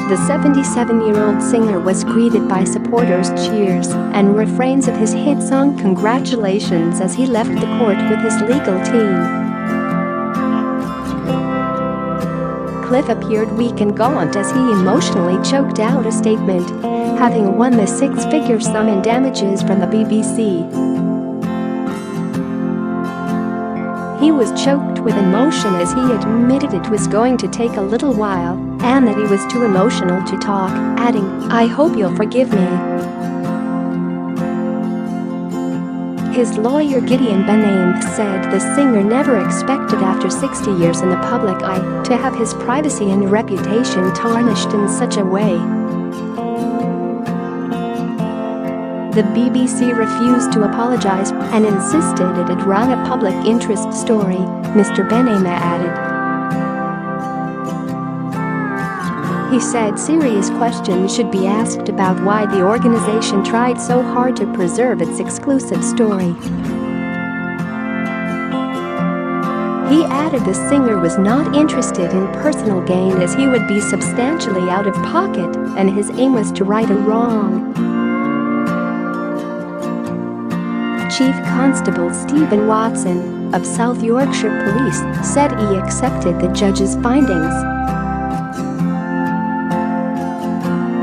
The 77-year-old singer was greeted by supporters' cheers and refrains of his hit song "Congratulations" as he left the court with his legal team. Cliff appeared weak and gaunt as he emotionally choked out a statement, having won the six-figure sum in damages from the BBC. He was choked with emotion as he admitted it was going to take a little while and that he was too emotional to talk, adding, "I hope you'll forgive me." His lawyer Gideon Benaim said the singer never expected after 60 years in the public eye to have his privacy and reputation tarnished in such a way. The BBC refused to apologise and insisted it had run a public interest story, Mr Benaim added. He said serious questions should be asked about why the organisation tried so hard to preserve its exclusive story. He added the singer was not interested in personal gain as he would be substantially out of pocket and his aim was to right a wrong. Chief Constable Stephen Watson of South Yorkshire Police said he accepted the judge's findings.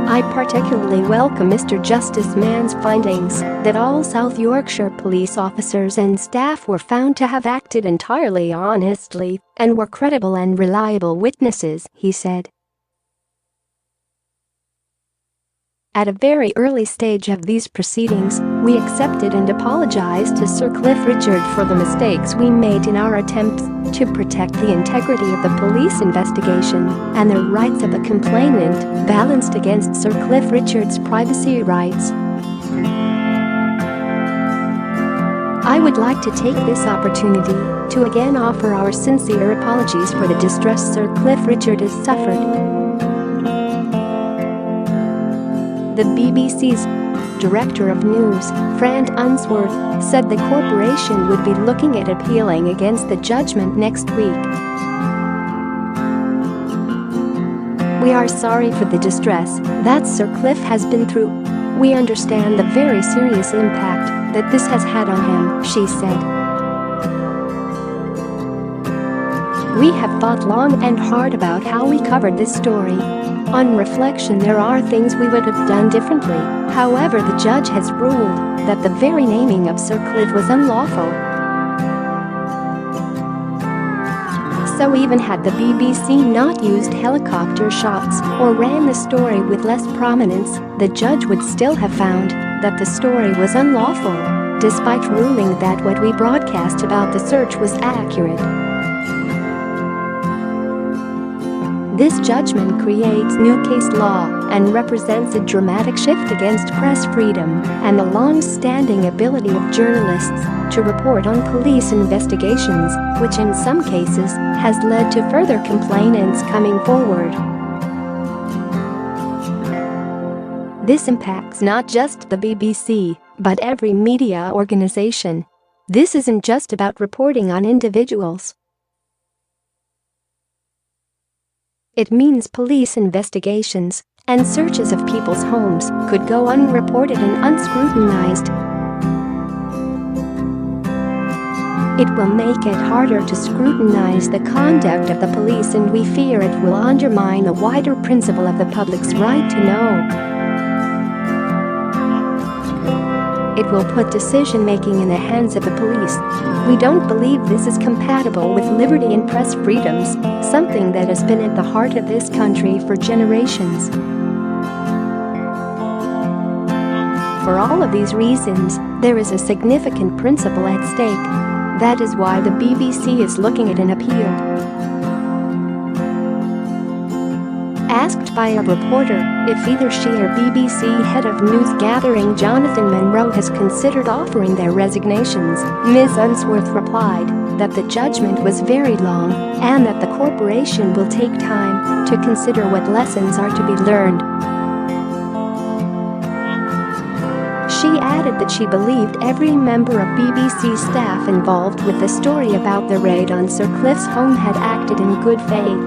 "I particularly welcome Mr Justice Mann's findings that all South Yorkshire Police officers and staff were found to have acted entirely honestly and were credible and reliable witnesses," he said. "At a very early stage of these proceedings, we accepted and apologised to Sir Cliff Richard for the mistakes we made in our attempts to protect the integrity of the police investigation and the rights of the complainant balanced against Sir Cliff Richard's privacy rights. I would like to take this opportunity to again offer our sincere apologies for the distress Sir Cliff Richard has suffered." The BBC's Director of News, Fran Unsworth, said the corporation would be looking at appealing against the judgment next week. "We are sorry for the distress that Sir Cliff has been through. We understand the very serious impact that this has had on him," she said. "We have thought long and hard about how we covered this story. On reflection, there are things we would have done differently. However, the judge has ruled that the very naming of Sir Cliff was unlawful. So even had the BBC not used helicopter shots or ran the story with less prominence, the judge would still have found that the story was unlawful, despite ruling that what we broadcast about the search was accurate. This judgment creates new case law and represents a dramatic shift against press freedom and the long-standing ability of journalists to report on police investigations, which in some cases has led to further complainants coming forward. This impacts not just the BBC, but every media organization. This isn't just about reporting on individuals. It means police investigations and searches of people's homes could go unreported and unscrutinized. It will make it harder to scrutinize the conduct of the police, and we fear it will undermine the wider principle of the public's right to know. It will put decision-making in the hands of the police. We don't believe this is compatible with liberty and press freedoms, something that has been at the heart of this country for generations. For all of these reasons, there is a significant principle at stake. That is why the BBC is looking at an appeal." Asked by a reporter if either she or BBC head of news gathering Jonathan Monroe has considered offering their resignations, Ms. Unsworth replied that the judgment was very long and that the corporation will take time to consider what lessons are to be learned. She added that she believed every member of BBC staff involved with the story about the raid on Sir Cliff's home had acted in good faith.